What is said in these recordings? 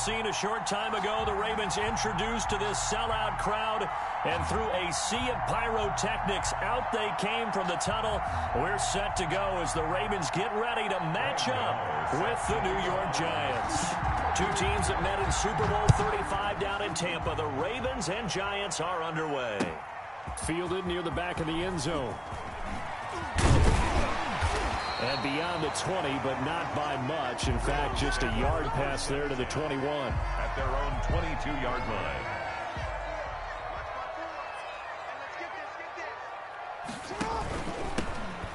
scene a short time ago. The Ravens introduced to this sellout crowd, and through a sea of pyrotechnics, out they came from the tunnel. We're set to go as the Ravens get ready to match up with the New York Giants. Two teams that met in Super Bowl 35 down in Tampa. The Ravens and Giants are underway. Fielded near the back of the end zone. And beyond the 20, but not by much. In fact, just a yard pass there to the 21. At their own 22-yard line.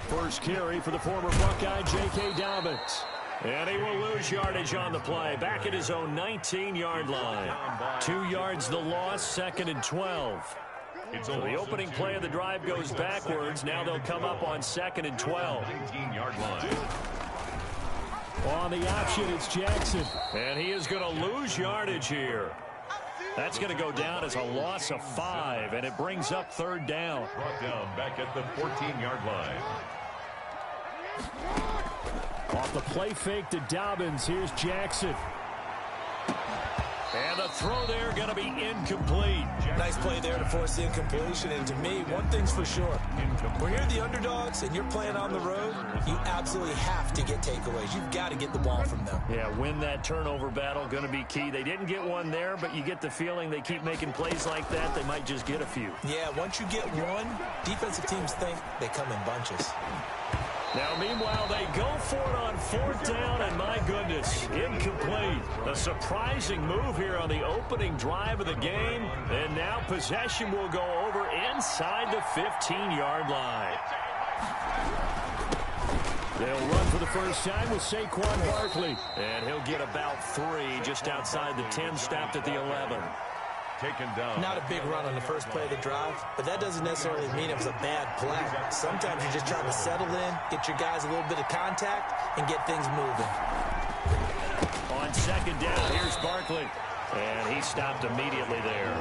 First carry for the former Buckeye, J.K. Dobbins. And he will lose yardage on the play. Back at his own 19-yard line. 2 yards the loss, 2nd and 12. So the opening play of the drive goes backwards. Now they'll come up on 2nd and 12. 19-yard line. On the option, it's Jackson. And he is going to lose yardage here. That's going to go down as a loss of 5, and it brings up 3rd down. Brought down back at the 14-yard line. Off the play fake to Dobbins, here's Jackson. And the throw there going to be incomplete. Nice play there to force the incompletion. And to me, one thing's for sure. When you're the underdogs and you're playing on the road, you absolutely have to get takeaways. You've got to get the ball from them. Yeah, win that turnover battle, going to be key. They didn't get one there, but you get the feeling they keep making plays like that, they might just get a few. Yeah, once you get one, defensive teams think they come in bunches. Now, meanwhile, they go for it on 4th down, and my goodness, incomplete. A surprising move here on the opening drive of the game, and now possession will go over inside the 15-yard line. They'll run for the first time with Saquon Barkley. And he'll get about 3 just outside the 10, stopped at the 11. Taken down. Not a big run on the first play of the drive, but that doesn't necessarily mean it was a bad play. Sometimes you're just trying to settle in, get your guys a little bit of contact, and get things moving. On 2nd down, here's Barkley. And he stopped immediately there.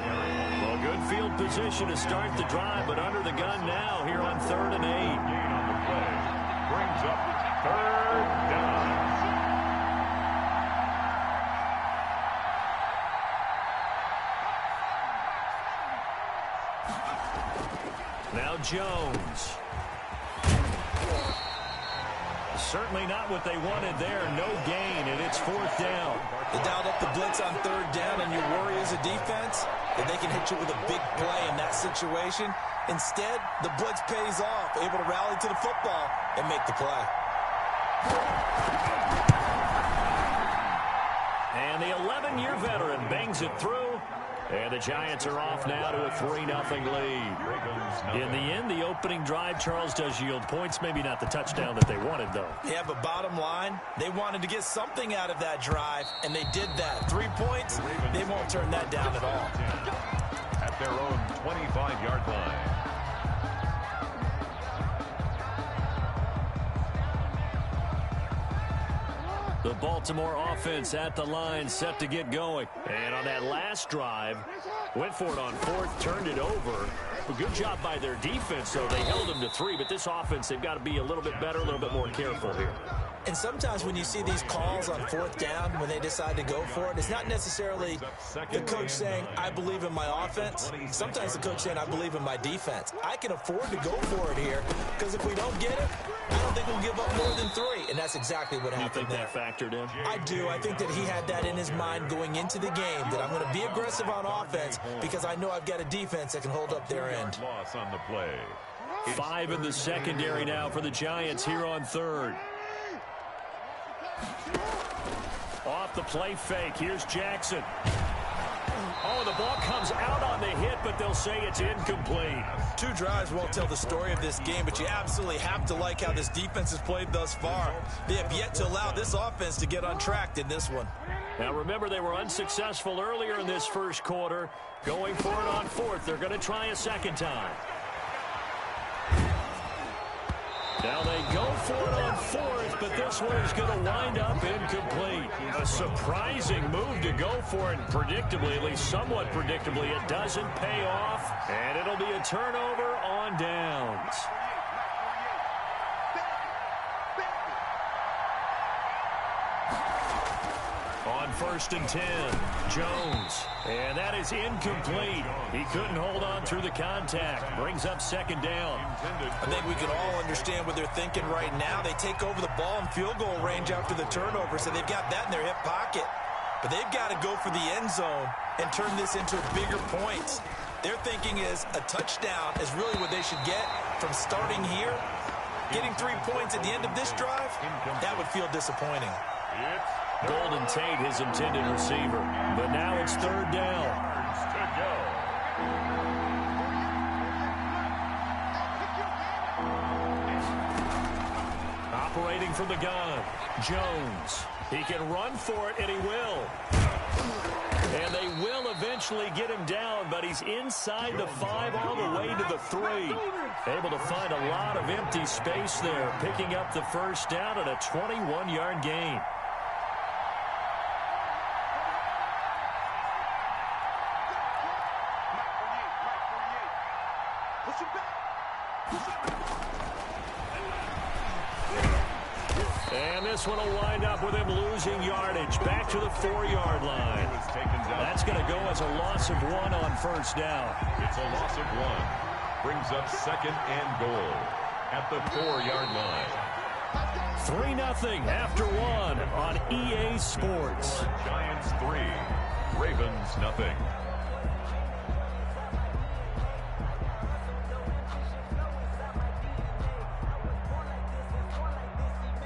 Well, good field position to start the drive, but under the gun now here on 3rd and 8. Gain on the play. Brings up 3rd down. Now Jones. Certainly not what they wanted there. No gain, and it's 4th down. They dialed up the blitz on 3rd down, and you worry as a defense that they can hit you with a big play in that situation. Instead, the blitz pays off, able to rally to the football and make the play. And the 11-year veteran bangs it through. And the Giants are off now to a 3-0 lead. In the end, the opening drive, Charles, does yield points. Maybe not the touchdown that they wanted, though. Yeah, but bottom line, they wanted to get something out of that drive, and they did that. 3 points, they won't turn that down at all. At their own 25-yard line. The Baltimore offense at the line, set to get going. And on that last drive, went for it on 4th, turned it over. A good job by their defense, though. They held them to 3, but this offense, they've got to be a little bit better, a little bit more careful here. And sometimes when you see these calls on 4th down, when they decide to go for it, it's not necessarily the coach saying, I believe in my offense. Sometimes the coach saying, I believe in my defense. I can afford to go for it here, because if we don't get it, I don't think we'll give up more than 3. And that's exactly what happened there. You think that factored in? I do. I think that he had that in his mind going into the game, that I'm going to be aggressive on offense because I know I've got a defense that can hold up their end. Loss on the play. 5 in the secondary now for the Giants here on 3rd. Off the play fake. Here's Jackson. Oh, the ball comes out on the hit, but they'll say it's incomplete. 2 drives won't tell the story of this game, but you absolutely have to like how this defense has played thus far. They have yet to allow this offense to get untracked in this one. Now, remember, they were unsuccessful earlier in this first quarter. Going for it on 4th. They're going to try a second time. Now they go for it on 4th, but this one is going to wind up incomplete. A surprising move to go for it, and predictably, at least somewhat predictably, it doesn't pay off, and it'll be a turnover on downs. On first and 10. Jones. And that is incomplete. He couldn't hold on through the contact. Brings up second down. I think we can all understand what they're thinking right now. They take over the ball in field goal range after the turnover, so they've got that in their hip pocket. But they've got to go for the end zone and turn this into bigger points. Their thinking is a touchdown is really what they should get from starting here. Getting 3 points at the end of this drive, that would feel disappointing. Golden Tate, his intended receiver. But now it's third down. Operating from the gun, Jones. He can run for it, and he will. And they will eventually get him down, but he's inside the 5 all the way to the 3. Able to find a lot of empty space there, picking up the first down at a 21-yard gain. And this one will wind up with him losing yardage back to the 4-yard line. That's going to go as a loss of 1 on first down. It's a loss of 1. Brings up second and goal at the 4-yard line. 3-0 after 1 on EA Sports. Giants 3, Ravens nothing.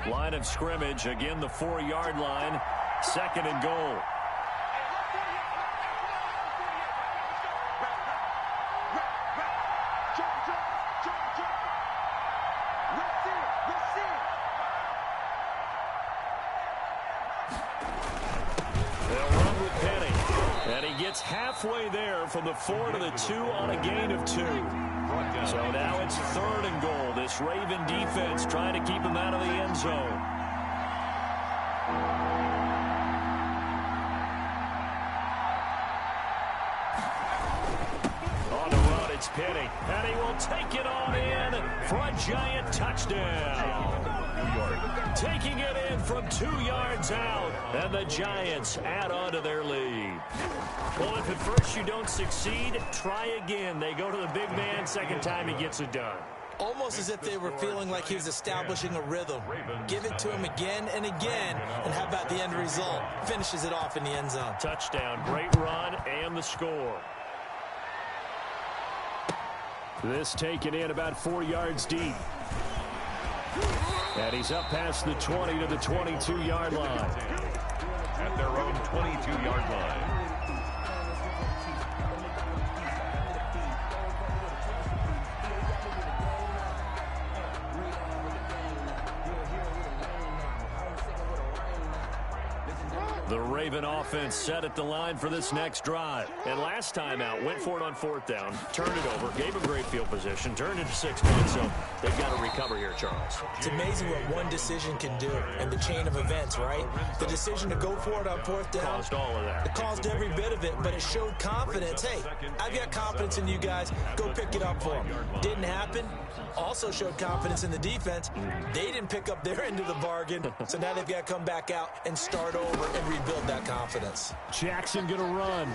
Line of scrimmage, again the 4-yard line, second and goal. They'll run with Penny, and he gets halfway there from the 4 to the 2 on a gain of 2. So now it's third and goal. This Raven defense trying to keep him out of the end zone. On the run, it's Penny. Penny will take it on in for a Giant touchdown. Taking it in from 2 yards out, and the Giants add on to their lead. Well, if at first you don't succeed, try again. They go to the big man, second time he gets it done. Almost as if they were feeling like he was establishing a rhythm. Give it to him again and again, and how about the end result? Finishes it off in the end zone. Touchdown, great run, and the score. This taken in about 4 yards deep. And he's up past the 20 to the 22-yard line. At their own 22-yard line. The Raven offense set at the line for this next drive. And last time out, went for it on 4th down, turned it over, gave a great field position, turned it to 6 points, so they've got to recover here, Charles. It's amazing what one decision can do in the chain of events, right? The decision to go for it on 4th down. Caused all of that. It caused every bit of it, but it showed confidence. Hey, I've got confidence in you guys. Go pick it up for them. Didn't happen. Also showed confidence in the defense. They didn't pick up their end of the bargain, so now they've got to come back out and start over and rebuild that confidence. Jackson going to run.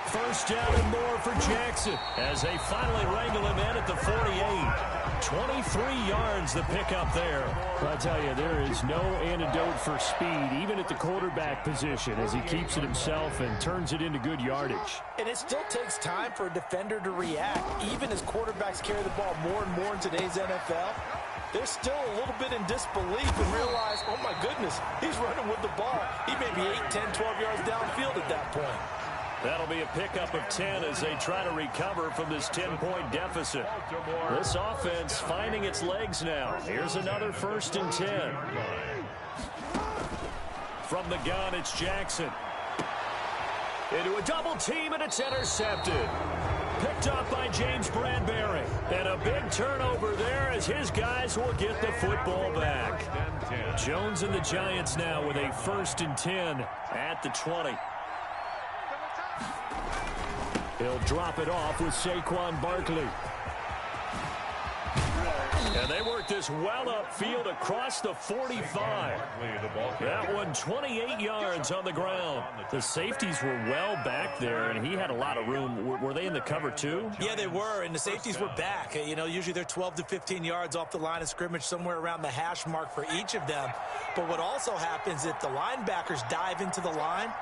First down and more for Jackson as they finally wrangle him in at the 48. 23 yards the pickup there. I'll tell you, there is no antidote for speed, even at the quarterback position, as he keeps it himself and turns it into good yardage. And it still takes time for a defender to react, even as quarterbacks carry the ball more and more in today's NFL. They're still a little bit in disbelief and realize, oh my goodness, he's running with the ball. He may be 8, 10, 12 yards downfield at that point. That'll be a pickup of 10 as they try to recover from this 10-point deficit. This offense finding its legs now. Here's another 1st and 10. From the gun, it's Jackson. Into a double team, and it's intercepted. Picked up by James Bradbury. And a big turnover there as his guys will get the football back. Jones and the Giants now with a 1st and 10 at the 20. He'll drop it off with Saquon Barkley. And they work this well upfield across the 45. That one 28 yards on the ground. The safeties were well back there, and he had a lot of room. Were they in the cover too? Yeah, they were, and the safeties were back. You know, usually they're 12 to 15 yards off the line of scrimmage, somewhere around the hash mark for each of them. But what also happens if the linebackers dive into the line,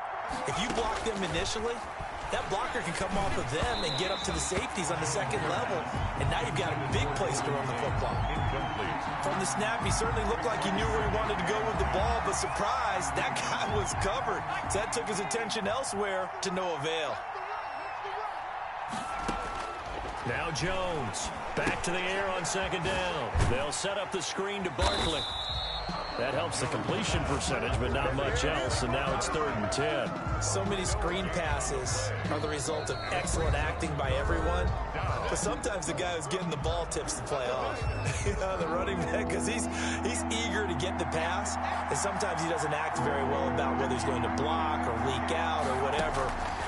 if you block them initially, that blocker can come off of them and get up to the safeties on the second level, and now you've got a big place to run the football. From the snap, he certainly looked like he knew where he wanted to go with the ball, but surprise, that guy was covered. So that took his attention elsewhere to no avail. Now Jones, back to the air on second down. They'll set up the screen to Barkley. That helps the completion percentage, but not much else, and now it's 3rd and 10. So many screen passes are the result of excellent acting by everyone, but sometimes the guy who's getting the ball tips the play off. You know, the running back, because he's eager to get the pass, and sometimes he doesn't act very well about whether he's going to block or leak out or whatever,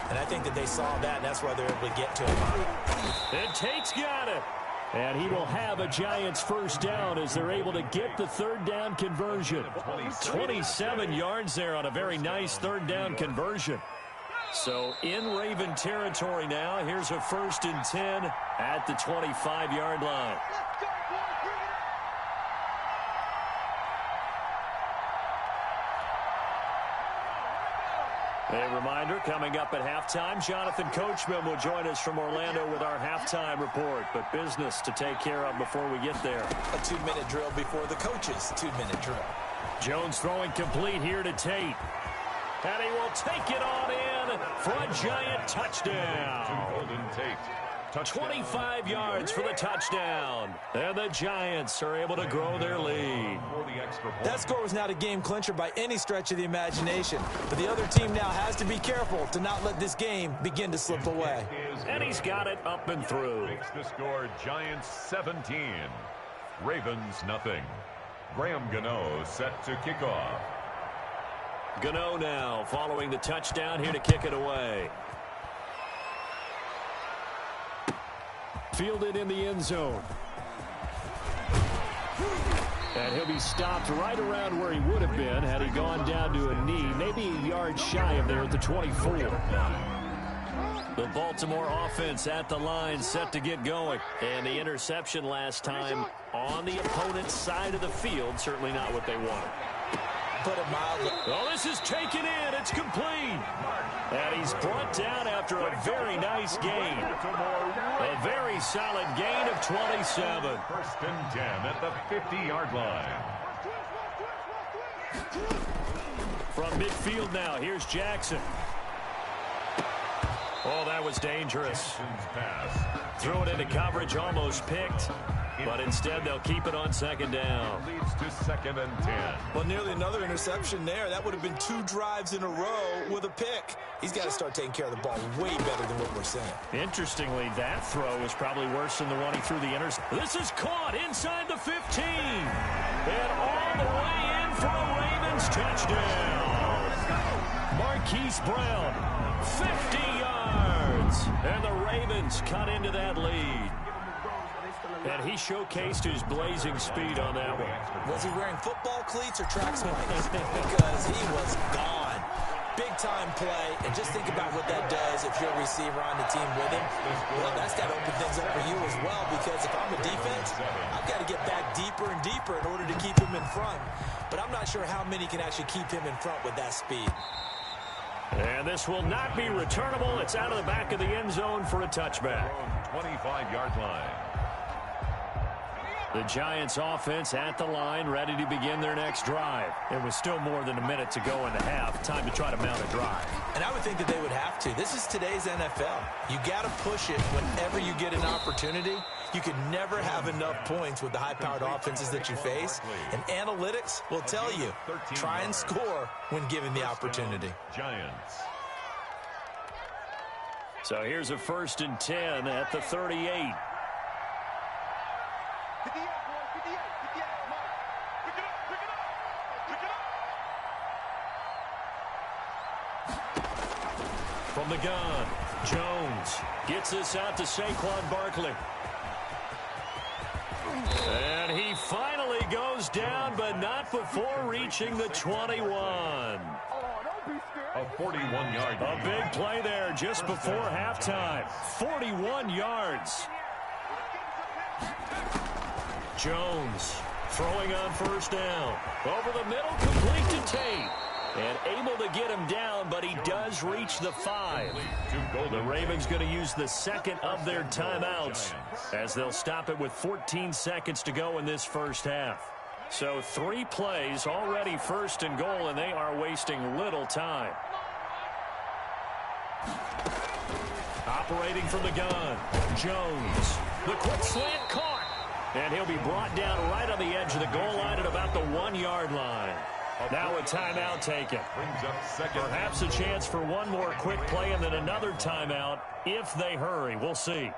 and I think that they saw that, and that's why they're able to get to him. And Tate's got it. And he will have a Giants first down as they're able to get the 3rd down conversion. 27 yards there on a very nice 3rd down conversion. So in Raven territory now, here's a 1st and 10 at the 25-yard line. A reminder, coming up at halftime, Jonathan Coachman will join us from Orlando with our halftime report. But business to take care of before we get there. A 2-minute drill before the coach's 2-minute drill. Jones throwing complete here to Tate. And he will take it on in for a Giant touchdown. Golden Tate. 25 yards for the touchdown. And the Giants are able to grow their lead. That score was not a game clincher by any stretch of the imagination. But the other team now has to be careful to not let this game begin to slip away. And he's got it up and through. Makes the score Giants 17. Ravens nothing. Graham Gano set to kick off. Gano now following the touchdown here to kick it away. Fielded in the end zone. And he'll be stopped right around where he would have been had he gone down to a knee, maybe a yard shy of there at the 24. The Baltimore offense at the line set to get going. And the interception last time on the opponent's side of the field, certainly not what they wanted. Put it mildly. Oh, this is taken in. It's complete. And he's brought down after a very nice gain. A very solid gain of 27. 1st and 10 at the 50-yard line. From midfield now, here's Jackson. Oh, that was dangerous. Pass. Threw it into coverage, almost picked. But instead, they'll keep it on second down. Leads to 2nd and 10. Well, nearly another interception there. That would have been 2 drives in a row with a pick. He's got to start taking care of the ball way better than what we're saying. Interestingly, that throw was probably worse than the one he threw the interception. This is caught inside the 15. And all the way in for a Ravens touchdown. Marquise Brown, 50 yards. And the Ravens cut into that lead. And he showcased his blazing speed on that one. Was he wearing football cleats or track spikes? Because he was gone. Big-time play, and just think about what that does if you're a receiver on the team with him. Well, that's got to open things up for you as well, because if I'm a defense, I've got to get back deeper and deeper in order to keep him in front. But I'm not sure how many can actually keep him in front with that speed. And this will not be returnable. It's out of the back of the end zone for a touchback. 25-yard line. The Giants offense at the line, ready to begin their next drive. It was still more than a minute to go in the half. Time to try to mount a drive. And I would think that they would have to. This is today's NFL. You got to push it whenever you get an opportunity. You can never have enough points with the high-powered offenses that you face. And analytics will tell you, try and score when given the opportunity. Giants. So here's a 1st and 10 at the 38. From the gun, Jones gets this out to Saquon Barkley. And And he finally goes down, but not before reaching the 21. A 41-yard A big play there just before halftime. 41 yards. Jones throwing on first down. Over the middle, complete to Tate. And able to get him down, but he does reach the 5. The Ravens going to use the second of their timeouts as they'll stop it with 14 seconds to go in this first half. So 3 plays, already first and goal, and they are wasting little time. Operating from the gun, Jones. The quick slant caught. And he'll be brought down right on the edge of the goal line at about the 1-yard line. Now a timeout taken. Perhaps a chance for one more quick play and then another timeout if they hurry. We'll see.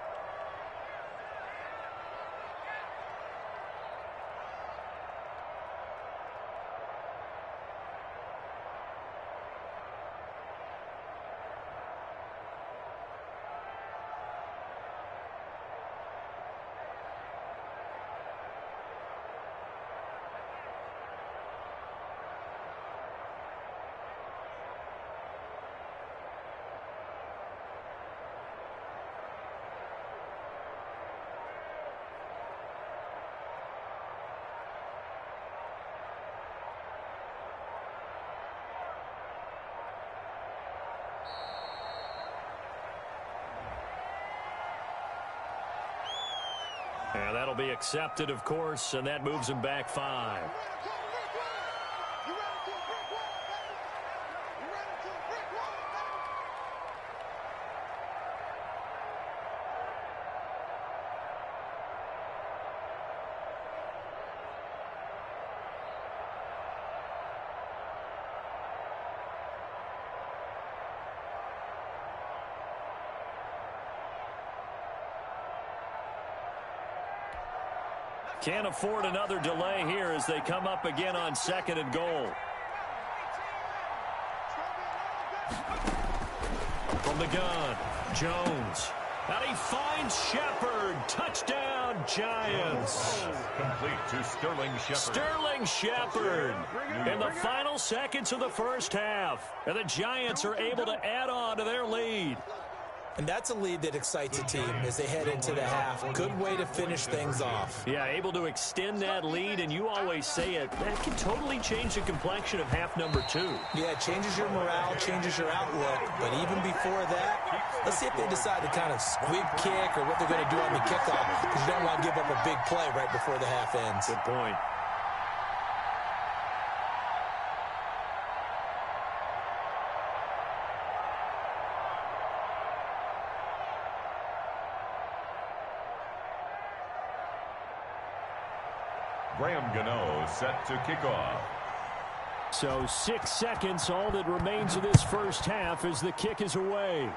And that'll be accepted, of course, and that moves him back 5. Can't afford another delay here as they come up again on second and goal. From the gun, Jones. And he finds Shepard. Touchdown, Giants. Complete to Sterling Shepard. Sterling Shepard in the final seconds of the first half. And the Giants are able to add on to their lead. And that's a lead that excites a team as they head into the half. Good way to finish things off. Yeah, able to extend that lead, and you always say it, that can totally change the complexion of half number 2. Yeah, it changes your morale, changes your outlook. But even before that, let's see if they decide to kind of squib kick or what they're going to do on the kickoff, because you don't want to give up a big play right before the half ends. Good point. Graham Gano set to kick off. So 6 seconds, all that remains of this first half as the kick is away.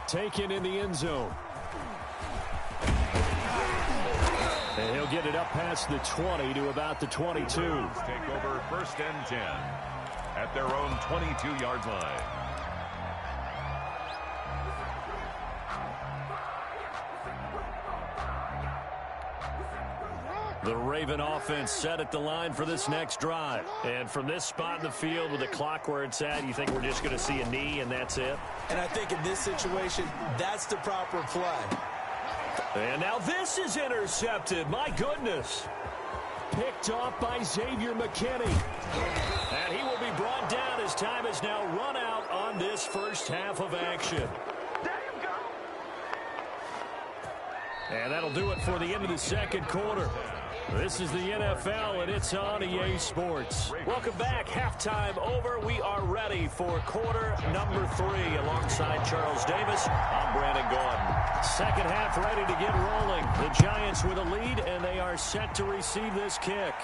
Taken in the end zone. And he'll get it up past the 20 to about the 22. Take over first and 10 at their own 22-yard line. The Raven offense set at the line for this next drive. And from this spot in the field with the clock where it's at, you think we're just going to see a knee and that's it? And I think in this situation, that's the proper play. And now this is intercepted. My goodness. Picked off by Xavier McKinney. And he will be brought down as time has now run out on this first half of action. And that'll do it for the end of the second quarter. This is the NFL, and it's on EA Sports. Welcome back. Halftime over. We are ready for quarter number 3. Alongside Charles Davis, I'm Brandon Gordon. Second half ready to get rolling. The Giants with a lead, and they are set to receive this kick.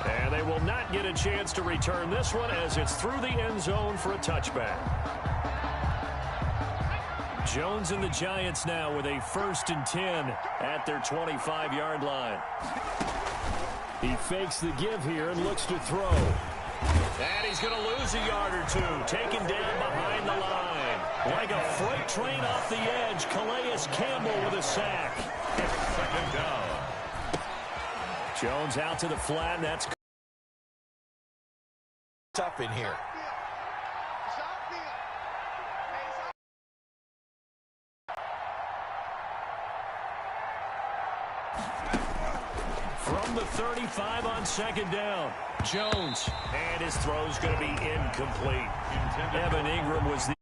And they will not get a chance to return this one as it's through the end zone for a touchback. Jones and the Giants now with a 1st and 10 at their 25-yard line. He fakes the give here and looks to throw. And he's going to lose a yard or 2. Taken down behind the line. Like a freight train off the edge, Calais Campbell with a sack. It's second down. Jones out to the flat, and that's tough in here. from the 35 on second down. Jones, and his throw's going to be incomplete. Evan Ingram was the